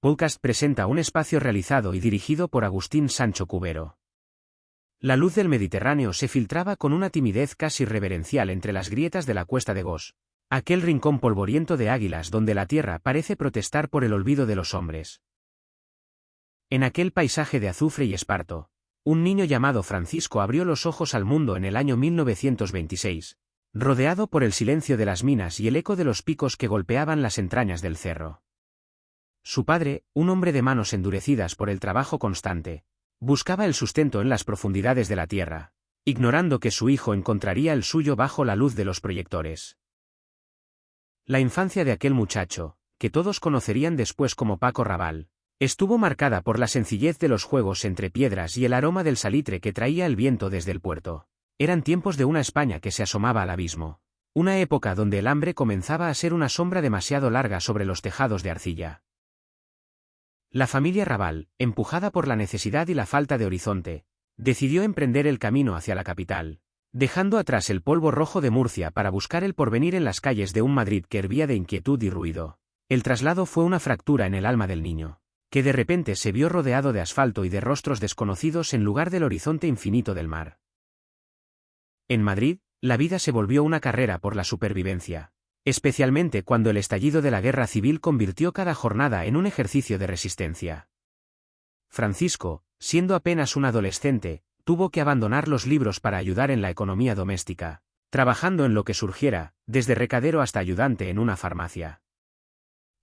Podcast presenta un espacio realizado y dirigido por Agustín Sancho Cubero. La luz del Mediterráneo se filtraba con una timidez casi reverencial entre las grietas de la cuesta de Gos, aquel rincón polvoriento de Águilas donde la tierra parece protestar por el olvido de los hombres. En aquel paisaje de azufre y esparto, un niño llamado Francisco abrió los ojos al mundo en el año 1926, rodeado por el silencio de las minas y el eco de los picos que golpeaban las entrañas del cerro. Su padre, un hombre de manos endurecidas por el trabajo constante, buscaba el sustento en las profundidades de la tierra, ignorando que su hijo encontraría el suyo bajo la luz de los proyectores. La infancia de aquel muchacho, que todos conocerían después como Paco Raval, estuvo marcada por la sencillez de los juegos entre piedras y el aroma del salitre que traía el viento desde el puerto. Eran tiempos de una España que se asomaba al abismo, una época donde el hambre comenzaba a ser una sombra demasiado larga sobre los tejados de arcilla. La familia Raval, empujada por la necesidad y la falta de horizonte, decidió emprender el camino hacia la capital, dejando atrás el polvo rojo de Murcia para buscar el porvenir en las calles de un Madrid que hervía de inquietud y ruido. El traslado fue una fractura en el alma del niño, que de repente se vio rodeado de asfalto y de rostros desconocidos en lugar del horizonte infinito del mar. En Madrid, la vida se volvió una carrera por la supervivencia, especialmente cuando el estallido de la guerra civil convirtió cada jornada en un ejercicio de resistencia. Francisco, siendo apenas un adolescente, tuvo que abandonar los libros para ayudar en la economía doméstica, trabajando en lo que surgiera, desde recadero hasta ayudante en una farmacia.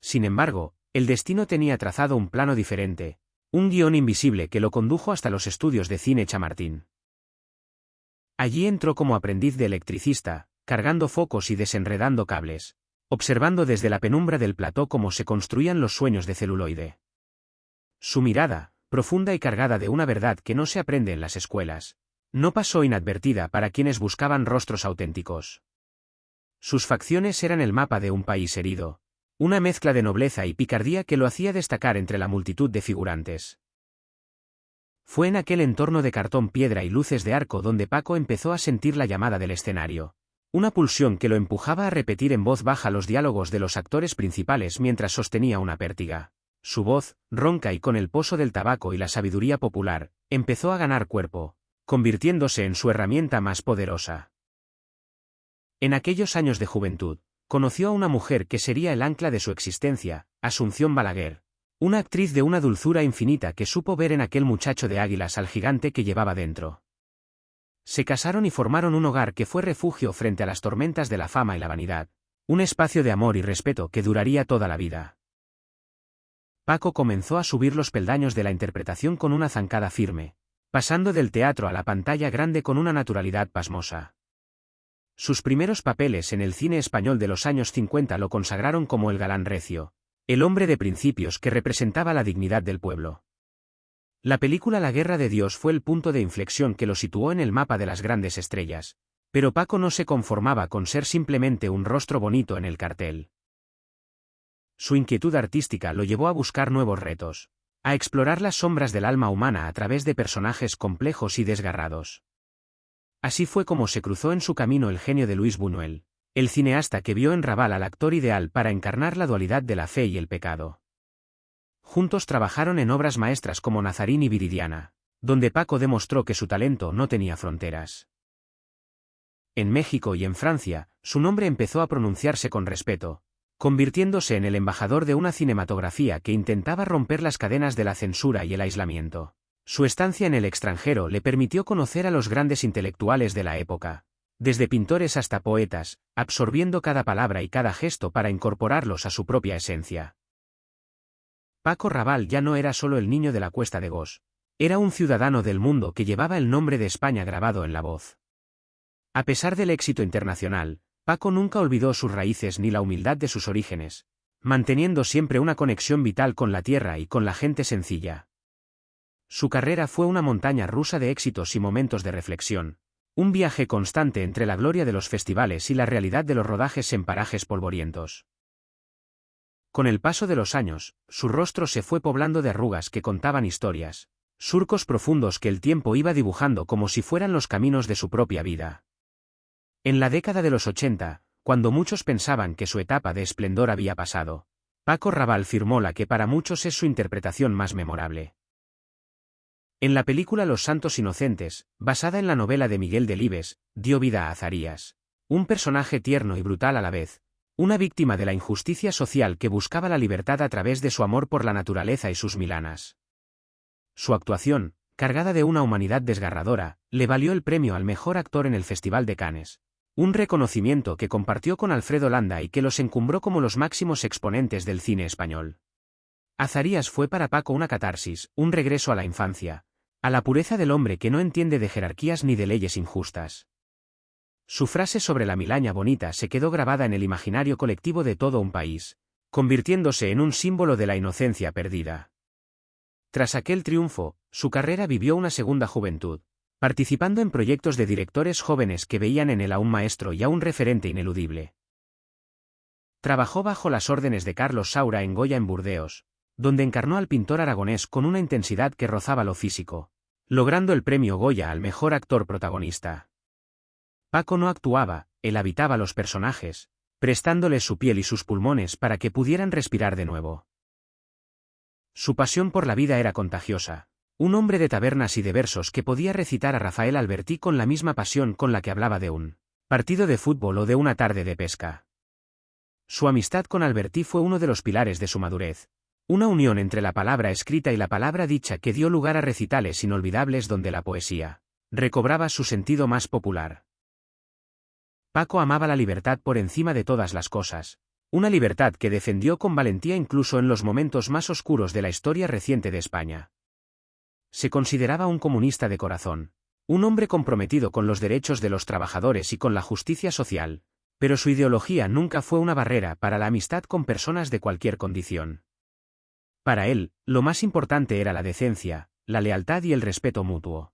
Sin embargo, el destino tenía trazado un plano diferente, un guión invisible que lo condujo hasta los estudios de cine Chamartín. Allí entró como aprendiz de electricista, cargando focos y desenredando cables, observando desde la penumbra del plató cómo se construían los sueños de celuloide. Su mirada, profunda y cargada de una verdad que no se aprende en las escuelas, no pasó inadvertida para quienes buscaban rostros auténticos. Sus facciones eran el mapa de un país herido, una mezcla de nobleza y picardía que lo hacía destacar entre la multitud de figurantes. Fue en aquel entorno de cartón piedra y luces de arco donde Paco empezó a sentir la llamada del escenario. Una pulsión que lo empujaba a repetir en voz baja los diálogos de los actores principales mientras sostenía una pértiga. Su voz, ronca y con el poso del tabaco y la sabiduría popular, empezó a ganar cuerpo, convirtiéndose en su herramienta más poderosa. En aquellos años de juventud, conoció a una mujer que sería el ancla de su existencia, Asunción Balaguer, una actriz de una dulzura infinita que supo ver en aquel muchacho de Águilas al gigante que llevaba dentro. Se casaron y formaron un hogar que fue refugio frente a las tormentas de la fama y la vanidad, un espacio de amor y respeto que duraría toda la vida. Paco comenzó a subir los peldaños de la interpretación con una zancada firme, pasando del teatro a la pantalla grande con una naturalidad pasmosa. Sus primeros papeles en el cine español de los años 50 lo consagraron como el galán recio, el hombre de principios que representaba la dignidad del pueblo. La película La Guerra de Dios fue el punto de inflexión que lo situó en el mapa de las grandes estrellas, pero Paco no se conformaba con ser simplemente un rostro bonito en el cartel. Su inquietud artística lo llevó a buscar nuevos retos, a explorar las sombras del alma humana a través de personajes complejos y desgarrados. Así fue como se cruzó en su camino el genio de Luis Buñuel, el cineasta que vio en Raval al actor ideal para encarnar la dualidad de la fe y el pecado. Juntos trabajaron en obras maestras como Nazarín y Viridiana, donde Paco demostró que su talento no tenía fronteras. En México y en Francia, su nombre empezó a pronunciarse con respeto, convirtiéndose en el embajador de una cinematografía que intentaba romper las cadenas de la censura y el aislamiento. Su estancia en el extranjero le permitió conocer a los grandes intelectuales de la época, desde pintores hasta poetas, absorbiendo cada palabra y cada gesto para incorporarlos a su propia esencia. Paco Raval ya no era solo el niño de la Cuesta de Gos, era un ciudadano del mundo que llevaba el nombre de España grabado en la voz. A pesar del éxito internacional, Paco nunca olvidó sus raíces ni la humildad de sus orígenes, manteniendo siempre una conexión vital con la tierra y con la gente sencilla. Su carrera fue una montaña rusa de éxitos y momentos de reflexión, un viaje constante entre la gloria de los festivales y la realidad de los rodajes en parajes polvorientos. Con el paso de los años, su rostro se fue poblando de arrugas que contaban historias, surcos profundos que el tiempo iba dibujando como si fueran los caminos de su propia vida. En la década de los 80, cuando muchos pensaban que su etapa de esplendor había pasado, Paco Rabanne firmó la que para muchos es su interpretación más memorable. En la película Los Santos Inocentes, basada en la novela de Miguel Delibes, dio vida a Azarías, un personaje tierno y brutal a la vez, una víctima de la injusticia social que buscaba la libertad a través de su amor por la naturaleza y sus milanas. Su actuación, cargada de una humanidad desgarradora, le valió el premio al mejor actor en el Festival de Cannes, un reconocimiento que compartió con Alfredo Landa y que los encumbró como los máximos exponentes del cine español. Azarías fue para Paco una catarsis, un regreso a la infancia, a la pureza del hombre que no entiende de jerarquías ni de leyes injustas. Su frase sobre la milaña bonita se quedó grabada en el imaginario colectivo de todo un país, convirtiéndose en un símbolo de la inocencia perdida. Tras aquel triunfo, su carrera vivió una segunda juventud, participando en proyectos de directores jóvenes que veían en él a un maestro y a un referente ineludible. Trabajó bajo las órdenes de Carlos Saura en Goya en Burdeos, donde encarnó al pintor aragonés con una intensidad que rozaba lo físico, logrando el premio Goya al mejor actor protagonista. Paco no actuaba, él habitaba los personajes, prestándoles su piel y sus pulmones para que pudieran respirar de nuevo. Su pasión por la vida era contagiosa, un hombre de tabernas y de versos que podía recitar a Rafael Alberti con la misma pasión con la que hablaba de un partido de fútbol o de una tarde de pesca. Su amistad con Alberti fue uno de los pilares de su madurez, una unión entre la palabra escrita y la palabra dicha que dio lugar a recitales inolvidables donde la poesía recobraba su sentido más popular. Paco amaba la libertad por encima de todas las cosas, una libertad que defendió con valentía incluso en los momentos más oscuros de la historia reciente de España. Se consideraba un comunista de corazón, un hombre comprometido con los derechos de los trabajadores y con la justicia social, pero su ideología nunca fue una barrera para la amistad con personas de cualquier condición. Para él, lo más importante era la decencia, la lealtad y el respeto mutuo.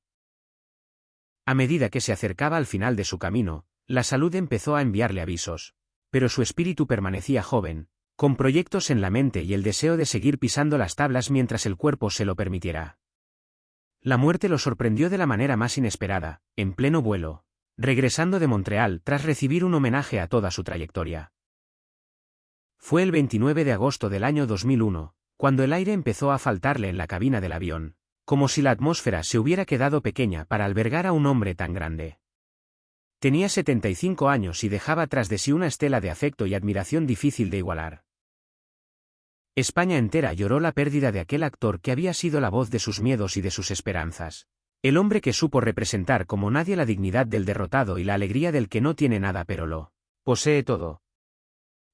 A medida que se acercaba al final de su camino, la salud empezó a enviarle avisos, pero su espíritu permanecía joven, con proyectos en la mente y el deseo de seguir pisando las tablas mientras el cuerpo se lo permitiera. La muerte lo sorprendió de la manera más inesperada, en pleno vuelo, regresando de Montreal tras recibir un homenaje a toda su trayectoria. Fue el 29 de agosto del año 2001, cuando el aire empezó a faltarle en la cabina del avión, como si la atmósfera se hubiera quedado pequeña para albergar a un hombre tan grande. Tenía 75 años y dejaba tras de sí una estela de afecto y admiración difícil de igualar. España entera lloró la pérdida de aquel actor que había sido la voz de sus miedos y de sus esperanzas, el hombre que supo representar como nadie la dignidad del derrotado y la alegría del que no tiene nada pero lo posee todo.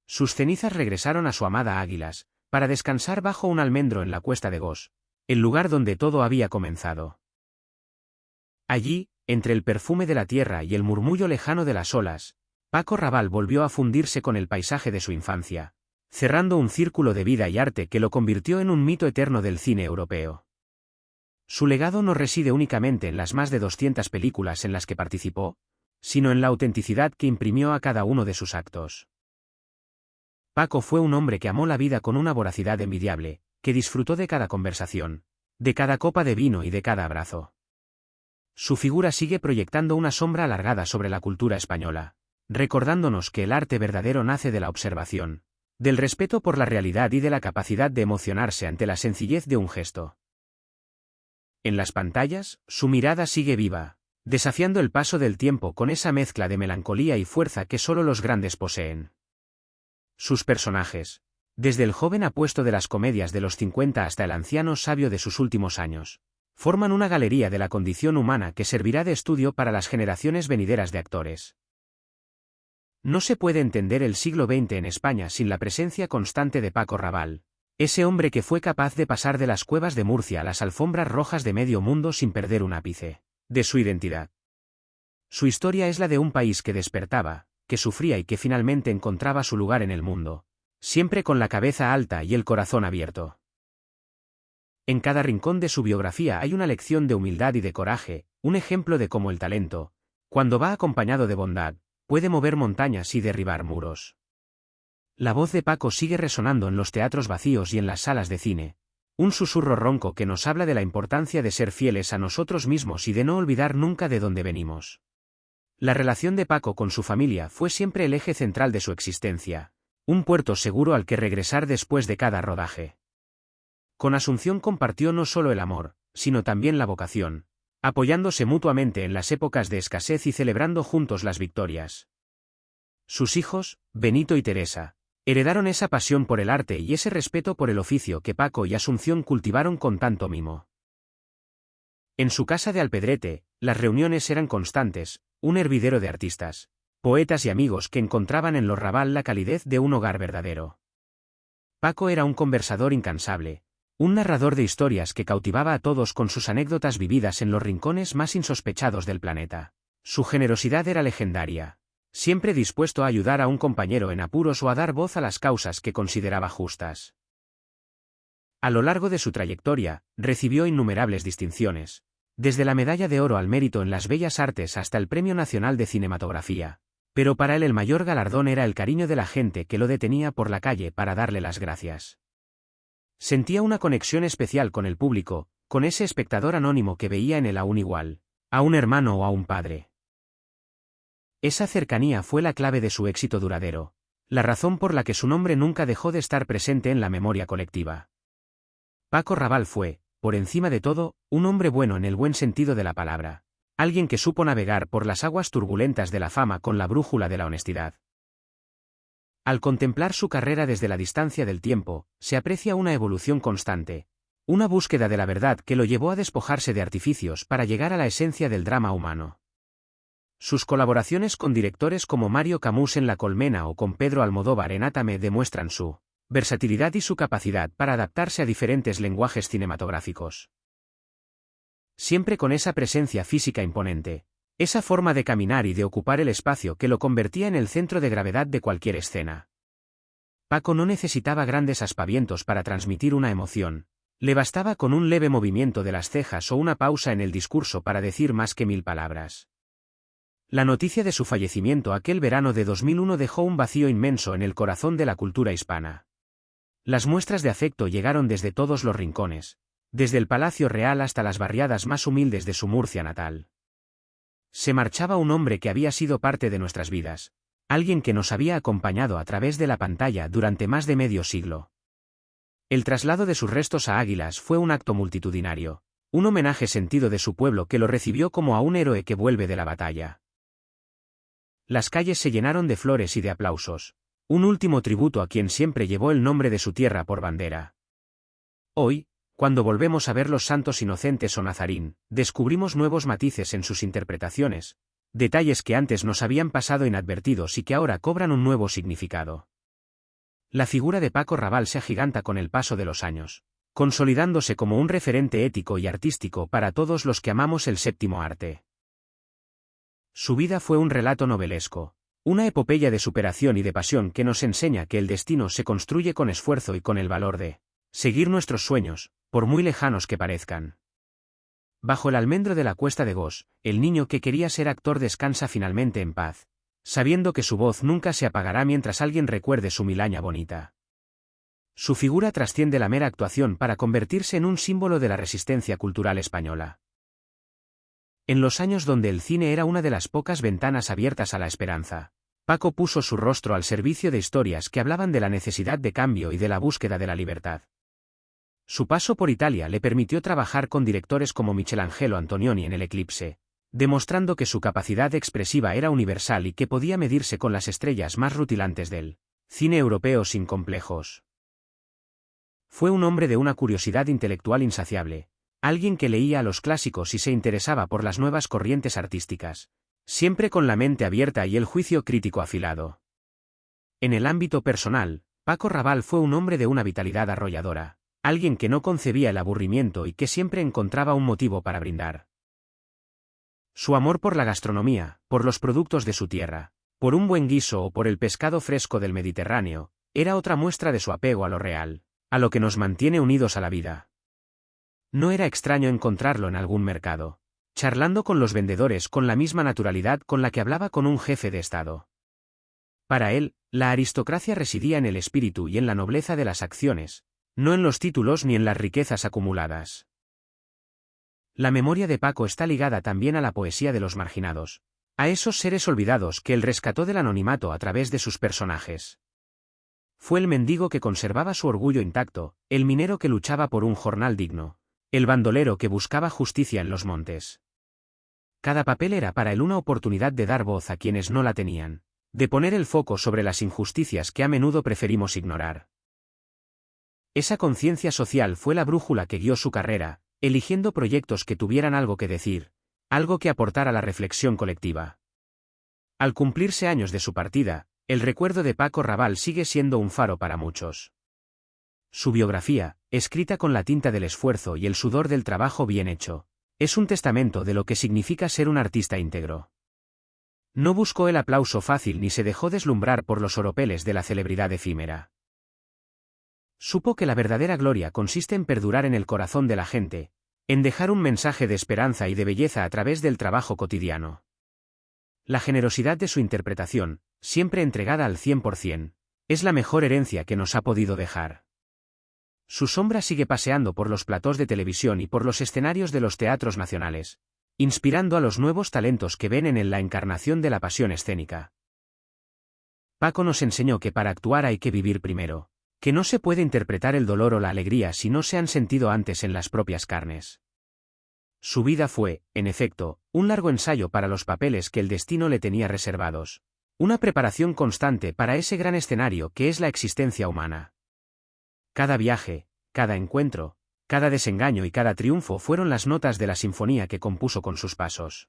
Sus cenizas regresaron a su amada Águilas, para descansar bajo un almendro en la Cuesta de Gos, el lugar donde todo había comenzado. Allí, entre el perfume de la tierra y el murmullo lejano de las olas, Paco Rabanne volvió a fundirse con el paisaje de su infancia, cerrando un círculo de vida y arte que lo convirtió en un mito eterno del cine europeo. Su legado no reside únicamente en las más de 200 películas en las que participó, sino en la autenticidad que imprimió a cada uno de sus actos. Paco fue un hombre que amó la vida con una voracidad envidiable, que disfrutó de cada conversación, de cada copa de vino y de cada abrazo. Su figura sigue proyectando una sombra alargada sobre la cultura española, recordándonos que el arte verdadero nace de la observación, del respeto por la realidad y de la capacidad de emocionarse ante la sencillez de un gesto. En las pantallas, su mirada sigue viva, desafiando el paso del tiempo con esa mezcla de melancolía y fuerza que solo los grandes poseen. Sus personajes, desde el joven apuesto de las comedias de los 50 hasta el anciano sabio de sus últimos años, forman una galería de la condición humana que servirá de estudio para las generaciones venideras de actores. No se puede entender el siglo XX en España sin la presencia constante de Paco Rabanne, ese hombre que fue capaz de pasar de las cuevas de Murcia a las alfombras rojas de medio mundo sin perder un ápice de su identidad. Su historia es la de un país que despertaba, que sufría y que finalmente encontraba su lugar en el mundo, siempre con la cabeza alta y el corazón abierto. En cada rincón de su biografía hay una lección de humildad y de coraje, un ejemplo de cómo el talento, cuando va acompañado de bondad, puede mover montañas y derribar muros. La voz de Paco sigue resonando en los teatros vacíos y en las salas de cine, un susurro ronco que nos habla de la importancia de ser fieles a nosotros mismos y de no olvidar nunca de dónde venimos. La relación de Paco con su familia fue siempre el eje central de su existencia, un puerto seguro al que regresar después de cada rodaje. Con Asunción compartió no solo el amor, sino también la vocación, apoyándose mutuamente en las épocas de escasez y celebrando juntos las victorias. Sus hijos, Benito y Teresa, heredaron esa pasión por el arte y ese respeto por el oficio que Paco y Asunción cultivaron con tanto mimo. En su casa de Alpedrete, las reuniones eran constantes, un hervidero de artistas, poetas y amigos que encontraban en Los Raval la calidez de un hogar verdadero. Paco era un conversador incansable, un narrador de historias que cautivaba a todos con sus anécdotas vividas en los rincones más insospechados del planeta. Su generosidad era legendaria, siempre dispuesto a ayudar a un compañero en apuros o a dar voz a las causas que consideraba justas. A lo largo de su trayectoria, recibió innumerables distinciones, desde la Medalla de Oro al Mérito en las Bellas Artes hasta el Premio Nacional de Cinematografía, pero para él el mayor galardón era el cariño de la gente que lo detenía por la calle para darle las gracias. Sentía una conexión especial con el público, con ese espectador anónimo que veía en él a un igual, a un hermano o a un padre. Esa cercanía fue la clave de su éxito duradero, la razón por la que su nombre nunca dejó de estar presente en la memoria colectiva. Paco Raval fue, por encima de todo, un hombre bueno en el buen sentido de la palabra, alguien que supo navegar por las aguas turbulentas de la fama con la brújula de la honestidad. Al contemplar su carrera desde la distancia del tiempo, se aprecia una evolución constante, una búsqueda de la verdad que lo llevó a despojarse de artificios para llegar a la esencia del drama humano. Sus colaboraciones con directores como Mario Camus en La Colmena o con Pedro Almodóvar en Átame demuestran su versatilidad y su capacidad para adaptarse a diferentes lenguajes cinematográficos. Siempre con esa presencia física imponente, esa forma de caminar y de ocupar el espacio que lo convertía en el centro de gravedad de cualquier escena. Paco no necesitaba grandes aspavientos para transmitir una emoción, le bastaba con un leve movimiento de las cejas o una pausa en el discurso para decir más que 1000 palabras. La noticia de su fallecimiento aquel verano de 2001 dejó un vacío inmenso en el corazón de la cultura hispana. Las muestras de afecto llegaron desde todos los rincones, desde el Palacio Real hasta las barriadas más humildes de su Murcia natal. Se marchaba un hombre que había sido parte de nuestras vidas, alguien que nos había acompañado a través de la pantalla durante más de medio siglo. El traslado de sus restos a Águilas fue un acto multitudinario, un homenaje sentido de su pueblo que lo recibió como a un héroe que vuelve de la batalla. Las calles se llenaron de flores y de aplausos, un último tributo a quien siempre llevó el nombre de su tierra por bandera. Hoy, cuando volvemos a ver Los Santos Inocentes o Nazarín, descubrimos nuevos matices en sus interpretaciones, detalles que antes nos habían pasado inadvertidos y que ahora cobran un nuevo significado. La figura de Paco Raval se agiganta con el paso de los años, consolidándose como un referente ético y artístico para todos los que amamos el séptimo arte. Su vida fue un relato novelesco, una epopeya de superación y de pasión que nos enseña que el destino se construye con esfuerzo y con el valor de seguir nuestros sueños, por muy lejanos que parezcan. Bajo el almendro de la Cuesta de Gos, el niño que quería ser actor descansa finalmente en paz, sabiendo que su voz nunca se apagará mientras alguien recuerde su Milaña bonita. Su figura trasciende la mera actuación para convertirse en un símbolo de la resistencia cultural española. En los años donde el cine era una de las pocas ventanas abiertas a la esperanza, Paco puso su rostro al servicio de historias que hablaban de la necesidad de cambio y de la búsqueda de la libertad. Su paso por Italia le permitió trabajar con directores como Michelangelo Antonioni en El Eclipse, demostrando que su capacidad expresiva era universal y que podía medirse con las estrellas más rutilantes del cine europeo sin complejos. Fue un hombre de una curiosidad intelectual insaciable, alguien que leía a los clásicos y se interesaba por las nuevas corrientes artísticas, siempre con la mente abierta y el juicio crítico afilado. En el ámbito personal, Paco Raval fue un hombre de una vitalidad arrolladora, alguien que no concebía el aburrimiento y que siempre encontraba un motivo para brindar. Su amor por la gastronomía, por los productos de su tierra, por un buen guiso o por el pescado fresco del Mediterráneo, era otra muestra de su apego a lo real, a lo que nos mantiene unidos a la vida. No era extraño encontrarlo en algún mercado, charlando con los vendedores con la misma naturalidad con la que hablaba con un jefe de Estado. Para él, la aristocracia residía en el espíritu y en la nobleza de las acciones, no en los títulos ni en las riquezas acumuladas. La memoria de Paco está ligada también a la poesía de los marginados, a esos seres olvidados que él rescató del anonimato a través de sus personajes. Fue el mendigo que conservaba su orgullo intacto, el minero que luchaba por un jornal digno, el bandolero que buscaba justicia en los montes. Cada papel era para él una oportunidad de dar voz a quienes no la tenían, de poner el foco sobre las injusticias que a menudo preferimos ignorar. Esa conciencia social fue la brújula que guió su carrera, eligiendo proyectos que tuvieran algo que decir, algo que aportara a la reflexión colectiva. Al cumplirse años de su partida, el recuerdo de Paco Raval sigue siendo un faro para muchos. Su biografía, escrita con la tinta del esfuerzo y el sudor del trabajo bien hecho, es un testamento de lo que significa ser un artista íntegro. No buscó el aplauso fácil ni se dejó deslumbrar por los oropeles de la celebridad efímera. Supo que la verdadera gloria consiste en perdurar en el corazón de la gente, en dejar un mensaje de esperanza y de belleza a través del trabajo cotidiano. La generosidad de su interpretación, siempre entregada al 100%, es la mejor herencia que nos ha podido dejar. Su sombra sigue paseando por los platós de televisión y por los escenarios de los teatros nacionales, inspirando a los nuevos talentos que ven en él la encarnación de la pasión escénica. Paco nos enseñó que para actuar hay que vivir primero, que no se puede interpretar el dolor o la alegría si no se han sentido antes en las propias carnes. Su vida fue, en efecto, un largo ensayo para los papeles que el destino le tenía reservados, una preparación constante para ese gran escenario que es la existencia humana. Cada viaje, cada encuentro, cada desengaño y cada triunfo fueron las notas de la sinfonía que compuso con sus pasos.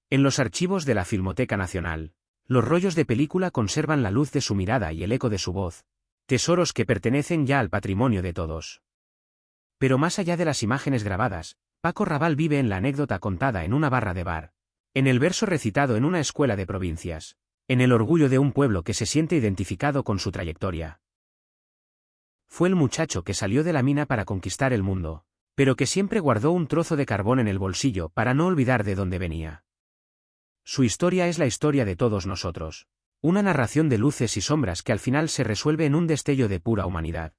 En los archivos de la Filmoteca Nacional, los rollos de película conservan la luz de su mirada y el eco de su voz, tesoros que pertenecen ya al patrimonio de todos. Pero más allá de las imágenes grabadas, Paco Raval vive en la anécdota contada en una barra de bar, en el verso recitado en una escuela de provincias, en el orgullo de un pueblo que se siente identificado con su trayectoria. Fue el muchacho que salió de la mina para conquistar el mundo, pero que siempre guardó un trozo de carbón en el bolsillo para no olvidar de dónde venía. Su historia es la historia de todos nosotros, una narración de luces y sombras que al final se resuelve en un destello de pura humanidad.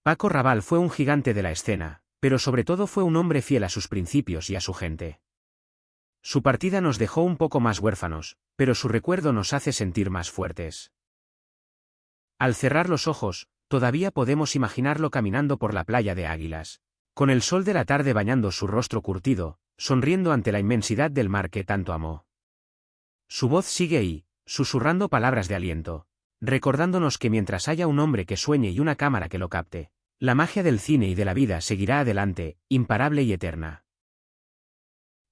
Paco Raval fue un gigante de la escena, pero sobre todo fue un hombre fiel a sus principios y a su gente. Su partida nos dejó un poco más huérfanos, pero su recuerdo nos hace sentir más fuertes. Al cerrar los ojos, todavía podemos imaginarlo caminando por la playa de Águilas, con el sol de la tarde bañando su rostro curtido, sonriendo ante la inmensidad del mar que tanto amó. Su voz sigue ahí, susurrando palabras de aliento, recordándonos que mientras haya un hombre que sueñe y una cámara que lo capte, la magia del cine y de la vida seguirá adelante, imparable y eterna.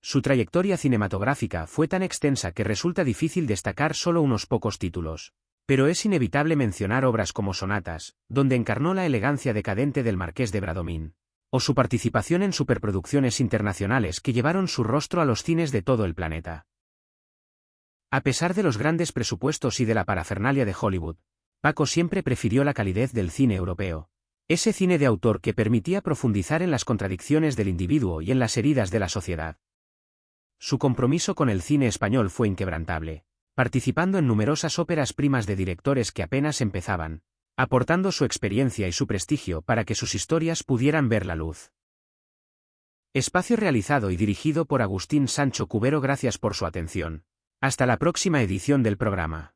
Su trayectoria cinematográfica fue tan extensa que resulta difícil destacar solo unos pocos títulos, pero es inevitable mencionar obras como Sonatas, donde encarnó la elegancia decadente del Marqués de Bradomín, o su participación en superproducciones internacionales que llevaron su rostro a los cines de todo el planeta. A pesar de los grandes presupuestos y de la parafernalia de Hollywood, Paco siempre prefirió la calidez del cine europeo, ese cine de autor que permitía profundizar en las contradicciones del individuo y en las heridas de la sociedad. Su compromiso con el cine español fue inquebrantable, participando en numerosas óperas primas de directores que apenas empezaban, aportando su experiencia y su prestigio para que sus historias pudieran ver la luz. Espacio realizado y dirigido por Agustín Sancho Cubero. Gracias por su atención. Hasta la próxima edición del programa.